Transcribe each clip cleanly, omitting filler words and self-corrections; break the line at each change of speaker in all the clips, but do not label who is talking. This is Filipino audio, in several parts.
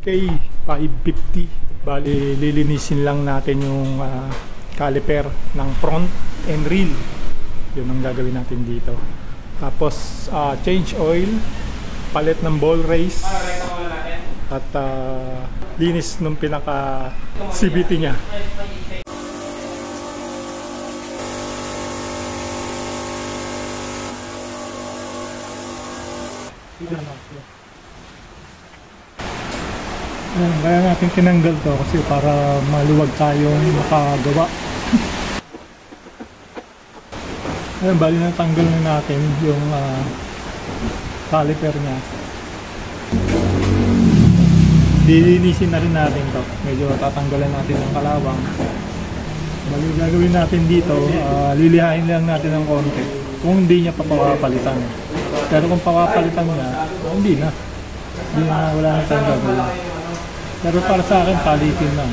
Okay, 550. Bali, lilinisin lang natin yung caliper ng front and rear. Yun ang gagawin natin dito. Tapos, change oil, palit ng ball race, at linis ng pinaka CVT niya. Kaya natin tinanggal to kasi para maluwag tayong makagawa. Ayan, bali na tanggal na natin yung caliper niya. Dilinisin na rin natin to. Medyo tatanggalan natin ng kalawang. Bali gagawin natin dito, lilihain lang natin ng konti kung hindi niya papapalitan. Pero kung papapalitan niya, hindi na. Wala na tayong gagawin. Pero para sa akin, palitin lang.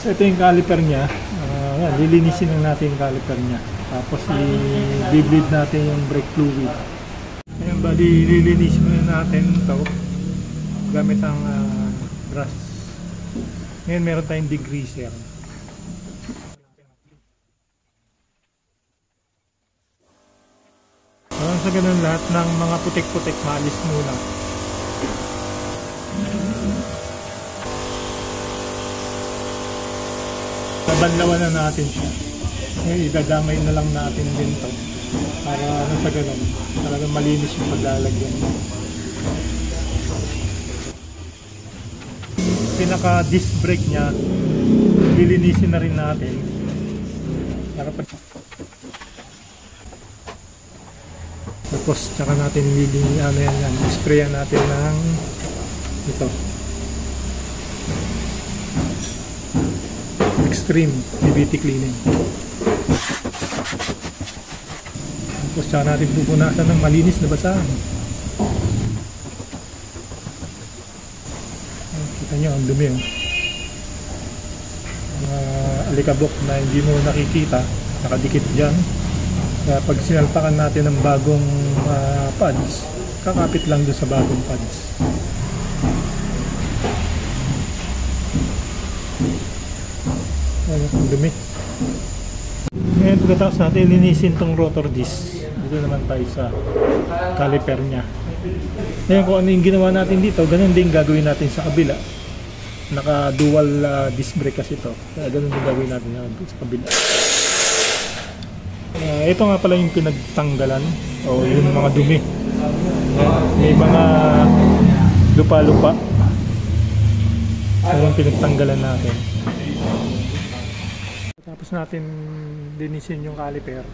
So ito yung caliper niya. Lilinisin lang natin yung caliper niya. Tapos i-bleed natin yung brake fluid. Ayan, bali lilinisin na natin ito gamit ang brush. Ngayon meron tayong degreaser. Sa ganun lahat ng mga putik-putik maalis muna. Nabanlawan na natin siya. Ngayon idadamay na lang natin din to para sa ganun talagang malinis yung paglalagyan. Pinaka disc brake nya lilinisin na rin natin para tapos tsaka natin sprayan natin ng ito extreme CVT cleaning. Tapos tsaka natin pupunasan ng malinis na basahan. Kita nyo ang dumi, alikabok na hindi mo nakikita, nakadikit dyan. Kaya pag sinalpakan natin ng bagong pads, kakapit lang doon sa bagong pads. Ayan ang dumi. Ngayon pagkatapos natin linisin tong rotor disc. Dito naman tayo sa caliper nya. Ngayon kung ano yung ginawa natin dito, ganun din gagawin natin sa kabila. Naka dual disc brake kasi ito. Kaya ganun din gagawin natin sa kabila. Ito nga pala yung pinagtanggalan o yung mga dumi. May mga lupa-lupa. Ito yung pinagtanggalan natin. Tapos natin linisin yung caliper.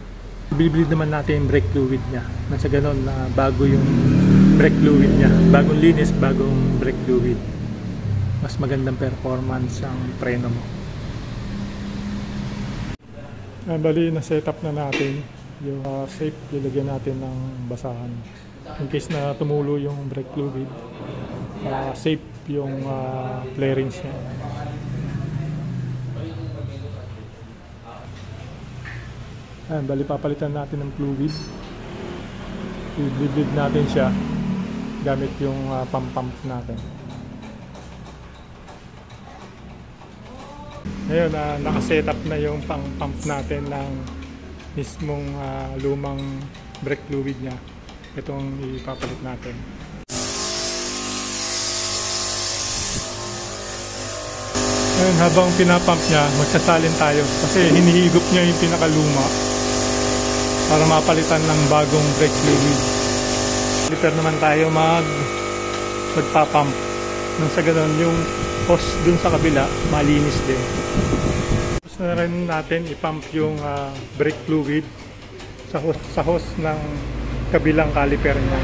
Bibili naman natin yung brake fluid niya. Nasa ganon na bago yung brake fluid niya. Bagong linis, bagong brake fluid. Mas magandang performance ang preno mo. Bali na setup na natin yung safe, ilagyan natin ng basahan in case na tumulo yung brake fluid. Safe yung flarings niya. Bali papalitan natin ng fluid. I-bleed natin siya gamit yung pump natin. Ngayon, nakasetup na yung pang-pump natin ng mismong lumang brake fluid niya. Itong ipapalit natin. Ngayon, habang pinapump niya, magsasalin tayo kasi hinihigop niya yung pinakaluma para mapalitan ng bagong brake fluid. Caliper naman tayo magpapump. Nang sa ganun, yung hose dun sa kabila, malinis din. Tapos na rin natin ipump yung brake fluid sa hose ng kabilang caliper niya.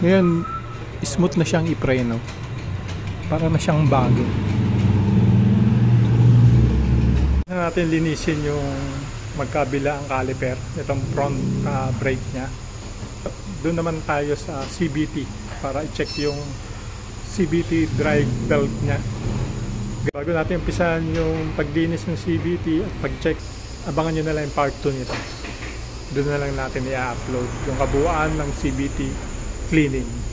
Ngayon, smooth na siyang ipreno. Para na siyang bago. Natin linisin yung magkabila ang caliper, itong front brake niya. doon naman tayo sa CVT para i-check yung CVT drive belt niya. Bago natin umpisahan yung paglinis ng CVT at pag-check, abangan nyo na lang yung part 2 nito. Doon na lang natin i-upload yung kabuuan ng CVT cleaning.